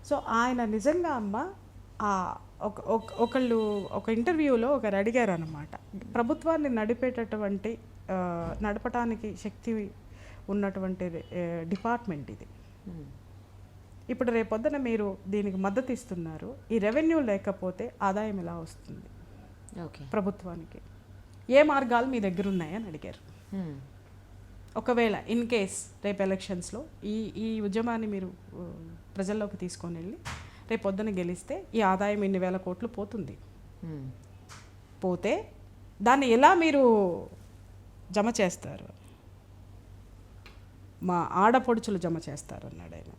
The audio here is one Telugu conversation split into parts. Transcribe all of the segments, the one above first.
సో ఆయన నిజంగా అమ్మ ఒకళ్ళు ఒక ఇంటర్వ్యూలో ఒకరు అడిగారు అనమాట, ప్రభుత్వాన్ని నడిపేటటువంటి నడపటానికి శక్తి ఉన్నటువంటి డిపార్ట్మెంట్ ఇది. ఇప్పుడు రేపొద్దున మీరు దీనికి మద్దతు ఇస్తున్నారు, ఈ రెవెన్యూ లేకపోతే ఆదాయం ఎలా వస్తుంది ప్రభుత్వానికి? ఏ మార్గాలు మీ దగ్గర ఉన్నాయని అడిగారు. ఒకవేళ ఇన్ కేస్ రేపు ఎలక్షన్స్లో ఈ ఉద్యమాన్ని మీరు ప్రజల్లోకి తీసుకొని వెళ్ళి రేపొద్దున గెలిస్తే ఈ ఆదాయం ఇన్ని వేల కోట్లు పోతుంది. పోతే దాన్ని ఎలా మీరు జమ చేస్తారు? మా ఆడపడుచులు జమ చేస్తారు అన్నాడు ఆయన.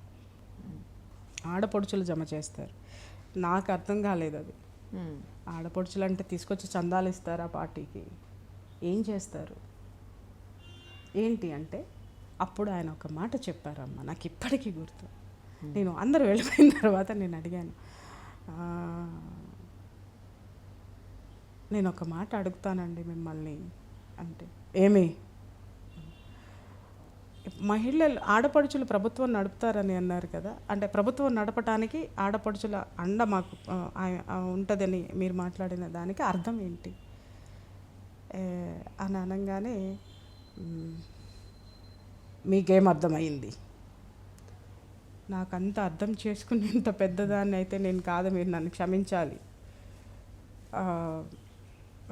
ఆడపడుచులు జమ చేస్తారు. నాకు అర్థం కాలేదు అది. ఆడపడుచులు అంటే తీసుకొచ్చి చందాలు ఇస్తారా పార్టీకి? ఏం చేస్తారు ఏంటి అంటే అప్పుడు ఆయన ఒక మాట చెప్పారమ్మ, నాకు ఇప్పటికీ గుర్తు. నేను అందరూ వెళ్ళిపోయిన తర్వాత నేను అడిగాను, నేను ఒక మాట అడుగుతానండి మిమ్మల్ని అంటే, ఏమి? మహిళలు ఆడపడుచులు ప్రభుత్వం నడుపుతారని అన్నారు కదా, అంటే ప్రభుత్వం నడపటానికి ఆడపడుచుల అండ మాకు ఉంటుందని మీరు మాట్లాడిన దానికి అర్థం ఏంటి అని అనగానే, మీకేం అర్థమైంది? నాకంత అర్థం చేసుకునేంత పెద్దదాన్ని అయితే నేను కాదు, మీరు నన్ను క్షమించాలి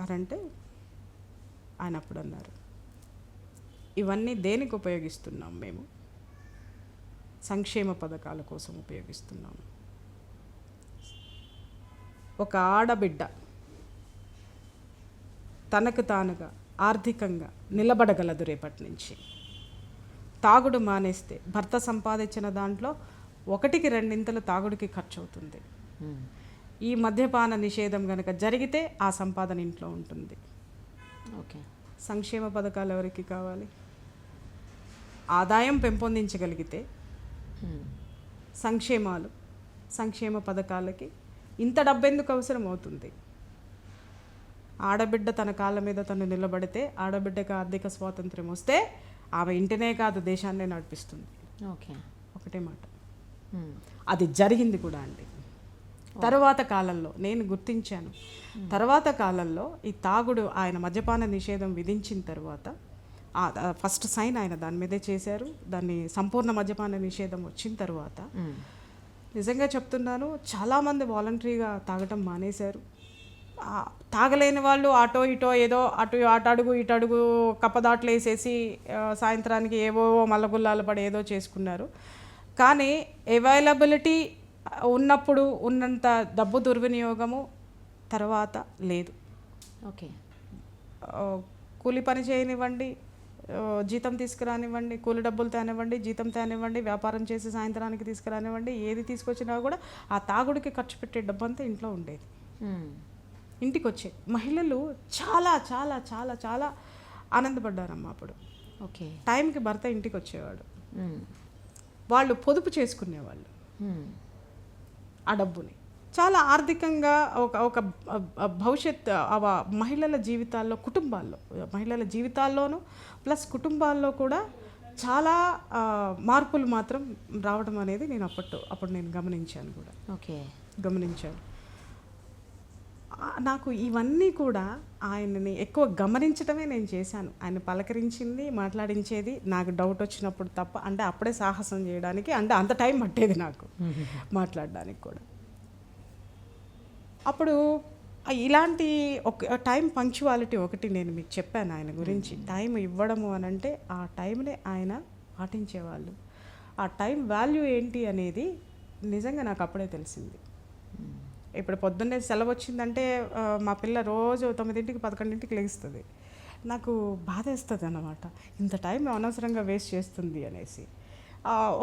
అనంటే ఆయన అప్పుడు అన్నారు, ఇవన్నీ దేనికి ఉపయోగిస్తున్నాం మేము? సంక్షేమ పథకాల కోసం ఉపయోగిస్తున్నాము. ఒక ఆడబిడ్డ తనకు తానుగా ఆర్థికంగా నిలబడగలదు రేపటి నుంచి. తాగుడు మానేస్తే భర్త సంపాదించిన దాంట్లో 1కి 2 తాగుడికి ఖర్చు అవుతుంది. ఈ మద్యపాన నిషేధం కనుక జరిగితే ఆ సంపాదన ఇంట్లో ఉంటుంది. ఓకే, సంక్షేమ పథకాలు ఎవరికి కావాలి? ఆదాయం పెంపొందించగలిగితే సంక్షేమ పథకాలకి ఇంత డబ్బెందుకు అవసరం అవుతుంది? ఆడబిడ్డ తన కాళ్ళ మీద తను నిలబడితే, ఆడబిడ్డకి ఆర్థిక స్వాతంత్ర్యం వస్తే ఆమె ఇంటినే కాదు దేశాన్నే నడిపిస్తుంది. ఓకే, ఒకటే మాట. అది జరిగింది కూడా అండి. తర్వాత కాలంలో నేను గుర్తించాను, తర్వాత కాలంలో ఈ తాగుడు ఆయన మద్యపాన నిషేధం విధించిన తర్వాత ఫస్ట్ సైన్ ఆయన దాని మీదే చేశారు. దాన్ని సంపూర్ణ మద్యపాన నిషేధం వచ్చిన తర్వాత నిజంగా చెప్తున్నాను, చాలామంది వాలంటరీగా తాగటం మానేశారు. తాగలేని వాళ్ళు అటో ఇటో ఏదో అటు అడుగు ఇటు అడుగు కప్పదాట్లు వేసేసి సాయంత్రానికి ఏవో మల్లగుల్లాలు పడి ఏదో చేసుకున్నారు. కానీ అవైలబిలిటీ ఉన్నప్పుడు ఉన్నంత డబ్బు దుర్వినియోగము తర్వాత లేదు. ఓకే, కూలి పని చేయనివ్వండి, జీతం తీసుకురానివ్వండి, కూలి డబ్బులు తేనివ్వండి, జీతం తేనివ్వండి, వ్యాపారం చేసి సాయంత్రానికి తీసుకురానివ్వండి, ఏది తీసుకొచ్చినా కూడా ఆ తాగుడికి ఖర్చు పెట్టే డబ్బు అంతా ఇంట్లో ఉండేది. ఇంటికి వచ్చే మహిళలు చాలా చాలా చాలా చాలా ఆనందపడ్డారమ్మా అప్పుడు. ఓకే, టైంకి భర్త ఇంటికి వచ్చేవాడు, వాళ్ళు పొదుపు చేసుకునేవాళ్ళు ఆ డబ్బుని. చాలా ఆర్థికంగా ఒక భవిష్యత్ మహిళల జీవితాల్లో, మహిళల జీవితాల్లోనూ ప్లస్ కుటుంబాల్లో కూడా చాలా మార్పులు మాత్రం రావడం అనేది నేను అప్పుడు నేను గమనించాను కూడా. ఓకే, గమనించాను. నాకు ఇవన్నీ కూడా ఆయనని ఎక్కువ గమనించడమే నేను చేశాను. ఆయన పలకరించింది, మాట్లాడించేది నాకు డౌట్ వచ్చినప్పుడు తప్ప, అంటే అప్పుడే సాహసం చేయడానికి, అంటే అంత టైం పట్టేది నాకు మాట్లాడడానికి కూడా. అప్పుడు ఇలాంటి ఒక టైం పంక్చువాలిటీ ఒకటి నేను మీకు చెప్పాను ఆయన గురించి. టైం ఇవ్వడము అని అంటే ఆ టైంనే ఆయన పాటించేవాళ్ళు. ఆ టైం వాల్యూ ఏంటి అనేది నిజంగా నాకు అప్పుడే తెలిసింది. ఇప్పుడు పొద్దున్నే సెలవు వచ్చిందంటే మా పిల్ల రోజు 9ంటికి 11ంటికి లేస్తుంది. నాకు బాధేస్తుంది అన్నమాట, ఇంత టైం అనవసరంగా వేస్ట్ చేస్తుంది అనేసి.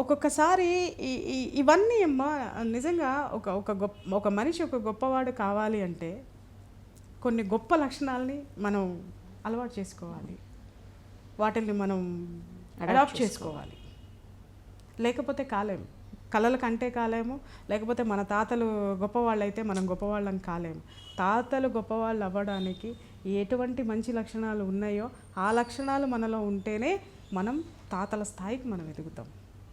ఒక్కొక్కసారి ఇవన్నీ అమ్మ నిజంగా ఒక మనిషి ఒక గొప్పవాడు కావాలి అంటే కొన్ని గొప్ప లక్షణాలని మనం అలవాటు చేసుకోవాలి, వాటిని మనం అడాప్ట్ చేసుకోవాలి. లేకపోతే కాలేము, కళల కంటే కాలేము. లేకపోతే మన తాతలు గొప్పవాళ్ళు అయితే మనం గొప్పవాళ్ళం కాలేము. తాతలు గొప్పవాళ్ళు అవ్వడానికి ఎటువంటి మంచి లక్షణాలు ఉన్నాయో ఆ లక్షణాలు మనలో ఉంటేనే మనం తాతల స్థాయికి మనం ఎదుగుతాం.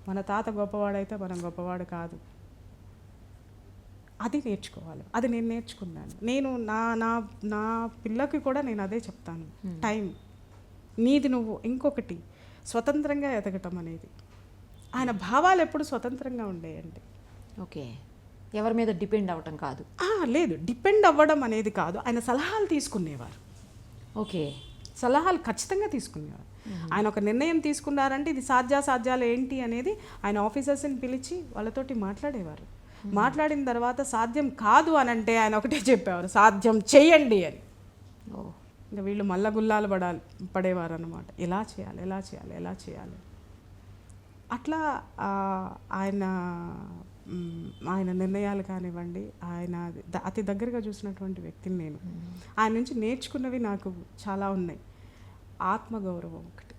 మన తాత గొప్పవాడైతే మనం గొప్పవాడు కాదు. అది నేర్చుకోవాలి. అది నేను నేర్చుకున్నాను. నేను నా నా నా పిల్లకి కూడా నేను అదే చెప్తాను. టైం నీది, నువ్వు ఇంకొకటి స్వతంత్రంగా ఎదగటం అనేది. ఆయన భావాలు ఎప్పుడు స్వతంత్రంగా ఉండేయండి. ఓకే, ఎవరి మీద డిపెండ్ అవ్వటం కాదు. లేదు, డిపెండ్ అవ్వడం అనేది కాదు. ఆయన సలహాలు తీసుకునేవారు. ఓకే, సలహాలు ఖచ్చితంగా తీసుకునేవారు. ఆయన ఒక నిర్ణయం తీసుకున్నారంటే ఇది సాధ్యాసాధ్యాలు ఏంటి అనేది ఆయన ఆఫీసర్స్ని పిలిచి వాళ్ళతోటి మాట్లాడేవారు. మాట్లాడిన తర్వాత సాధ్యం కాదు అని అంటే ఆయన ఒకటే చెప్పేవారు, సాధ్యం చెయ్యండి అని. ఇంకా వీళ్ళు మల్లగుల్లాలు పడేవారు అన్నమాట. ఎలా చేయాలి, ఎలా చేయాలి, ఎలా చేయాలి. అట్లా ఆయన ఆయన నిర్ణయాలు కానివ్వండి, ఆయన అతి దగ్గరగా చూసినటువంటి వ్యక్తిని నేను. ఆయన నుంచి నేర్చుకున్నవి నాకు చాలా ఉన్నాయి. ఆత్మగౌరవం ఒకటి.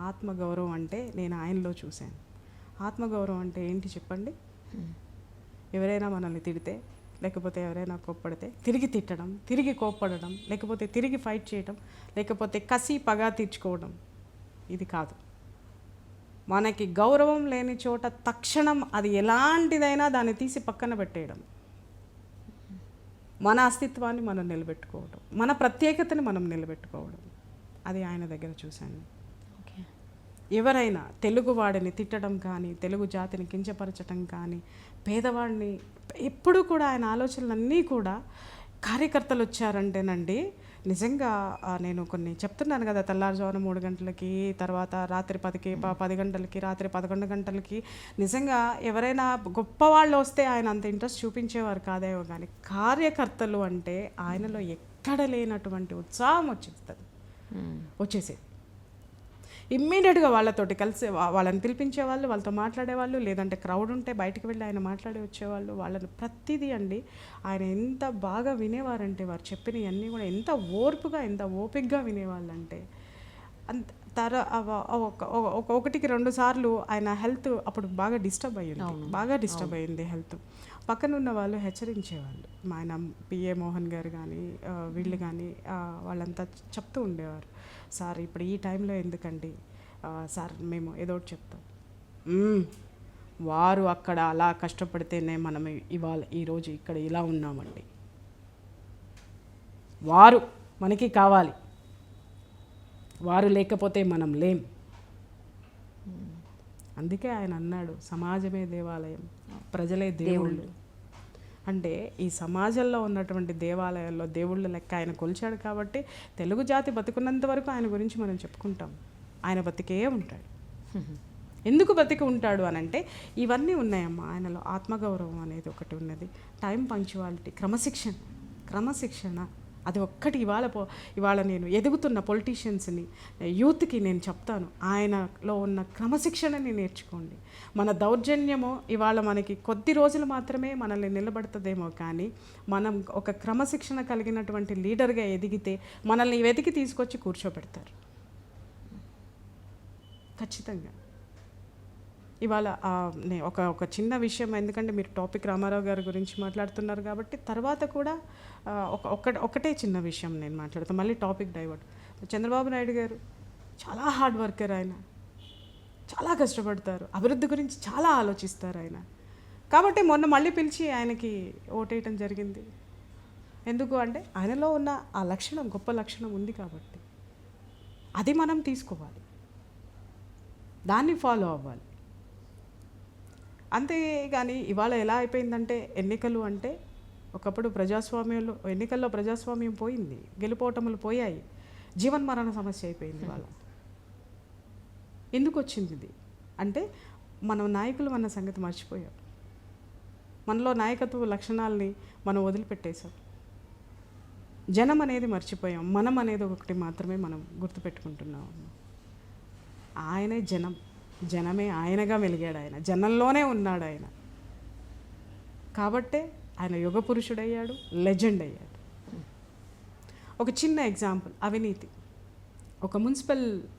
ఆత్మగౌరవం అంటే నేను ఆయనలో చూశాను. ఆత్మగౌరవం అంటే ఏంటి చెప్పండి? ఎవరైనా మనల్ని తిడితే, లేకపోతే ఎవరైనా కోప్పడితే తిరిగి తిట్టడం, తిరిగి కోప్పడడం, లేకపోతే తిరిగి ఫైట్ చేయడం, లేకపోతే కసి పగా తీర్చుకోవడం, ఇది కాదు. మనకి గౌరవం లేని చోట తక్షణం అది ఎలాంటిదైనా దాన్ని తీసి పక్కన పెట్టేయడం, మన అస్తిత్వాన్ని మనం నిలబెట్టుకోవడం, మన ప్రత్యేకతని మనం నిలబెట్టుకోవడం, అది ఆయన దగ్గర చూశాను. ఎవరైనా తెలుగువాడిని తిట్టడం కానీ, తెలుగు జాతిని కించపరచడం కానీ, పేదవాడిని ఎప్పుడూ కూడా ఆయన ఆలోచనలన్నీ కూడా కార్యకర్తలు వచ్చారంటేనండి నిజంగా నేను కొన్ని చెప్తున్నాను కదా, తెల్లారుజామున 3 గంటలకి, తర్వాత రాత్రి 10 గంటలకి, రాత్రి 11 గంటలకి. నిజంగా ఎవరైనా గొప్పవాళ్ళు వస్తే ఆయన అంత ఇంట్రెస్ట్ చూపించేవారు కాదేమో, కానీ కార్యకర్తలు అంటే ఆయనలో ఎక్కడ లేనటువంటి ఉత్సాహం వచ్చేసేది. ఇమ్మీడియట్గా వాళ్ళతోటి కలిసి వాళ్ళని పిలిపించేవాళ్ళు, వాళ్ళతో మాట్లాడేవాళ్ళు, లేదంటే క్రౌడ్ ఉంటే బయటికి వెళ్ళి ఆయన మాట్లాడి వచ్చేవాళ్ళు. వాళ్ళని ప్రతిదీ అండి ఆయన ఎంత బాగా వినేవారంటే, వారు చెప్పినవన్నీ కూడా ఎంత ఓర్పుగా, ఎంత ఓపికగా వినేవాళ్ళంటే. ఒకటికి 2 సార్లు ఆయన హెల్త్ అప్పుడు బాగా డిస్టర్బ్ అయ్యింది హెల్త్. పక్కన ఉన్న వాళ్ళు హెచ్చరించేవాళ్ళు. ఆయన పిఏ మోహన్ గారు కానీ వీళ్ళు కానీ వాళ్ళంతా చెప్తూ ఉండేవారు, సార్ ఇప్పుడు ఈ టైంలో ఎందుకండి సార్, మేము ఏదో ఒకటి చెప్తాం. వారు అక్కడ అలా కష్టపడితేనే మనం ఈరోజు ఇక్కడ ఇలా ఉన్నామండి. వారు మనకి కావాలి, వారు లేకపోతే మనం లేం. అందుకే ఆయన అన్నాడు, సమాజమే దేవాలయం, ప్రజలే దేవుళ్ళు. అంటే ఈ సమాజంలో ఉన్నటువంటి దేవాలయాల్లో దేవుళ్ళ లెక్క ఆయన కొలిచాడు. కాబట్టి తెలుగు జాతి బతుకున్నంత వరకు ఆయన గురించి మనం చెప్పుకుంటాం. ఆయన బతికే ఉంటాడు. ఎందుకు బతికి ఉంటాడు అని అంటే ఇవన్నీ ఉన్నాయమ్మా ఆయనలో. ఆత్మగౌరవం అనేది ఒకటి ఉన్నది, టైం పంక్చువాలిటీ, క్రమశిక్షణ అది ఒక్కటి. ఇవాళ నేను ఎదుగుతున్న పొలిటీషియన్స్ని, యూత్కి నేను చెప్తాను, ఆయనలో ఉన్న క్రమశిక్షణని నేర్చుకోండి. మన దౌర్జన్యము ఇవాళ మనకి కొద్ది రోజులు మాత్రమే మనల్ని నిలబడుతుందేమో, కానీ మనం ఒక క్రమశిక్షణ కలిగినటువంటి లీడర్గా ఎదిగితే మనల్ని వెతికి తీసుకొచ్చి కూర్చోబెడతారు ఖచ్చితంగా. ఇవాళ ఒక చిన్న విషయం, ఎందుకంటే మీరు టాపిక్ రామారావు గారి గురించి మాట్లాడుతున్నారు కాబట్టి తర్వాత కూడా ఒకటే చిన్న విషయం నేను మాట్లాడతాను, మళ్ళీ టాపిక్ డైవర్ట్. చంద్రబాబు నాయుడు గారు చాలా హార్డ్ వర్కర్, ఆయన చాలా కష్టపడతారు, అభివృద్ధి గురించి చాలా ఆలోచిస్తారు ఆయన. కాబట్టి మొన్న మళ్ళీ పిలిచి ఆయనకి ఓటేయటం జరిగింది. ఎందుకు అంటే ఆయనలో ఉన్న ఆ లక్షణం, గొప్ప లక్షణం ఉంది కాబట్టి అది మనం తీసుకోవాలి, దాన్ని ఫాలో అవ్వాలి. అంతేగాని ఇవాళ ఎలా అయిపోయిందంటే ఎన్నికలు అంటే, ఒకప్పుడు ఎన్నికల్లో ప్రజాస్వామ్యం పోయింది, గెలుపోటములు పోయాయి, జీవన్మరణ సమస్య అయిపోయింది. వాళ్ళ ఎందుకు వచ్చింది ఇది అంటే మనం నాయకులు అన్న సంగతి మర్చిపోయాం. మనలో నాయకత్వ లక్షణాలని మనం వదిలిపెట్టేశాం. జనం అనేది మర్చిపోయాం, మనం అనేది ఒకటి మాత్రమే మనం గుర్తుపెట్టుకుంటున్నాం. ఆయనే జనమే ఆయనగా వెలిగాడు, ఆయన జనంలోనే ఉన్నాడు ఆయన. కాబట్టే ఆయన యుగ పురుషుడయ్యాడు, లెజెండ్ అయ్యాడు. ఒక చిన్న ఎగ్జాంపుల్, అవినీతి. ఒక మున్సిపల్లో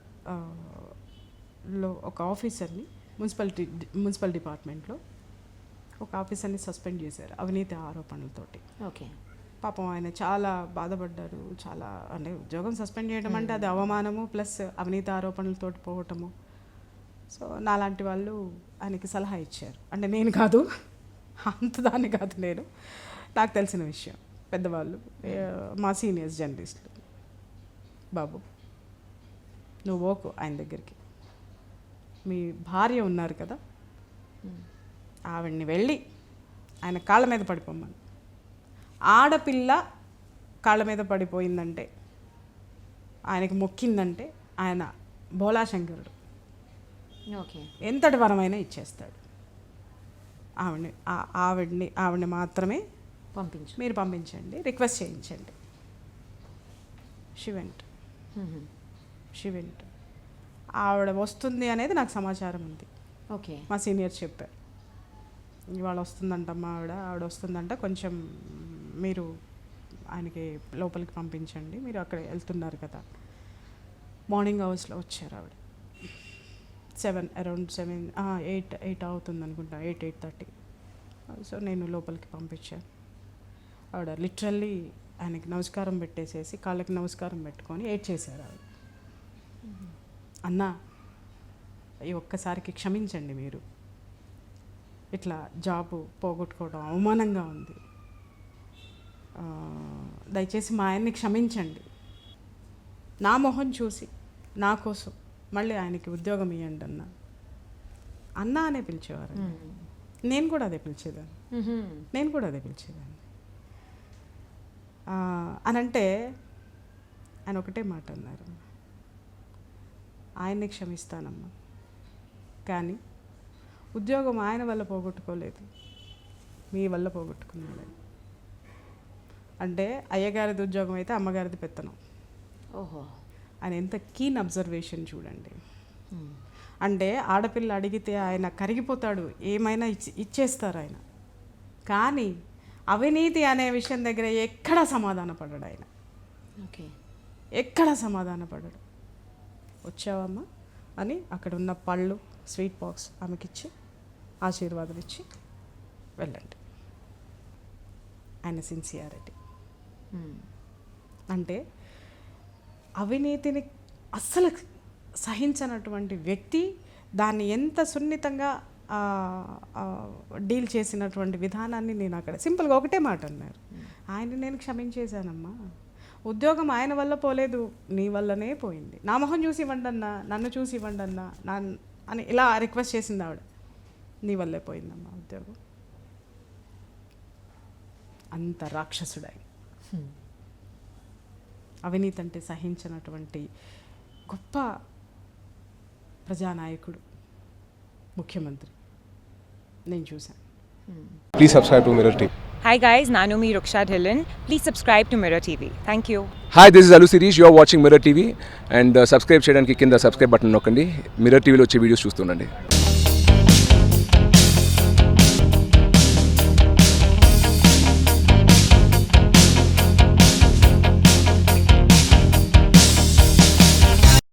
ఒక ఆఫీసర్ని, మున్సిపల్ డిపార్ట్మెంట్లో ఒక ఆఫీసర్ని సస్పెండ్ చేశారు అవినీతి ఆరోపణలతోటి. ఓకే, పాపం ఆయన చాలా బాధపడ్డారు. చాలా అంటే ఉద్యోగం సస్పెండ్ చేయడం అంటే అది అవమానము ప్లస్ అవినీతి ఆరోపణలతోటి పోవటము. సో నాలాంటి వాళ్ళు ఆయనకి సలహా ఇచ్చారు, అంటే నేను కాదు, అంత దాన్ని కాదు, నేను నాకు తెలిసిన విషయం పెద్దవాళ్ళు మా సీనియర్స్ జర్నలిస్టులు, బాబు నువ్వు పోకు ఆయన దగ్గరికి, మీ భార్య ఉన్నారు కదా ఆవిడ్ని వెళ్ళి ఆయన కాళ్ళ మీద పడిపోమని. ఆడపిల్ల కాళ్ళ మీద పడిపోయిందంటే, ఆయనకి మొక్కిందంటే ఆయన భోళాశంకరుడు, ఓకే. ఎంతటి వరమైనా ఇచ్చేస్తాడు. ఆవిడ్ని మాత్రమే పంపించు. మీరు పంపించండి, రిక్వెస్ట్ చేయించండి. షివెంట్ ఆవిడ వస్తుంది అనేది నాకు సమాచారం ఉంది. ఓకే. మా సీనియర్స్ చెప్పారు, ఇవాళ వస్తుందంటమ్మా ఆవిడ వస్తుందంట, కొంచెం మీరు ఆయనకి లోపలికి పంపించండి, మీరు అక్కడ వెళ్తున్నారు కదా. మార్నింగ్ అవర్స్లో వచ్చారు ఆవిడ, 7 అరౌండ్ 7 8 అవుతుంది అనుకుంటా, 8:30. సో నేను లోపలికి పంపించాను. ఆవిడ లిటరల్లీ ఆయనకి నమస్కారం పెట్టేసేసి కాళ్ళకి నమస్కారం పెట్టుకొని ఏడ్చేశారు ఆవిడ. అన్నా ఈ ఒక్కసారికి క్షమించండి, మీరు ఇట్లా జాబు పోగొట్టుకోవడం అవమానంగా ఉంది, దయచేసి మా ఆయన్ని క్షమించండి, నా మొహం చూసి నా కోసం మళ్ళీ ఆయనకి ఉద్యోగం ఇవ్వండి అన్నా అనే పిలిచేవారు. నేను కూడా అదే పిలిచేదాన్ని. అని అంటే ఆయన ఒకటే మాట అన్నారు, ఆయన్ని క్షమిస్తానమ్మా, కానీ ఉద్యోగం ఆయన వల్ల పోగొట్టుకోలేదు, మీ వల్ల పోగొట్టుకున్నాడు. అంటే అయ్యగారిది ఉద్యోగం అయితే అమ్మగారిది పెత్తనం. ఓహో. ఆయన ఎంత కీన్ అబ్జర్వేషన్ చూడండి. అంటే ఆడపిల్ల అడిగితే ఆయన కరిగిపోతాడు, ఏమైనా ఇచ్చేస్తారు ఆయన, కానీ అవినీతి అనే విషయం దగ్గర ఎక్కడా సమాధాన పడడు ఆయన. ఓకే. ఎక్కడా సమాధాన పడడు. వచ్చావమ్మా అని అక్కడ ఉన్న పళ్ళు, స్వీట్ బాక్స్ ఆమెకిచ్చి ఆశీర్వాదం ఇచ్చి వెళ్ళండి. ఆయన సిన్సియారిటీ అంటే అవినీతిని అస్సలు సహించనటువంటి వ్యక్తి దాన్ని ఎంత సున్నితంగా డీల్ చేసినటువంటి విధానాన్ని నేను అక్కడ సింపుల్గా ఒకటే మాట అన్నారు, ఆయన నేను క్షమించేశానమ్మా, ఉద్యోగం ఆయన వల్ల పోలేదు, నీ వల్లనే పోయింది, నా మొహం చూసి ఇవ్వండి అన్నా, నన్ను చూసి ఇవ్వండి అన్నా అని ఇలా రిక్వెస్ట్ చేసింది ఆవిడ, నీ వల్లే పోయిందమ్మా ఉద్యోగం. అంత రాక్షసుడై అవినీతి అంటే సహించినటువంటి గొప్ప ప్రజానాయకుడు ముఖ్యమంత్రి నేను చూశాను. Please subscribe to Mirror TV. Hi guys, Nanumi Ruksha Dhillon. Please subscribe to Mirror TV. Thank you. Hi, this is Alu Sirish. You are watching Mirror TV and subscribe చేయడానికి కింద subscribe button నొక్కండి. Mirror TV లో వచ్చే వీడియోస్ చూస్తుండండి.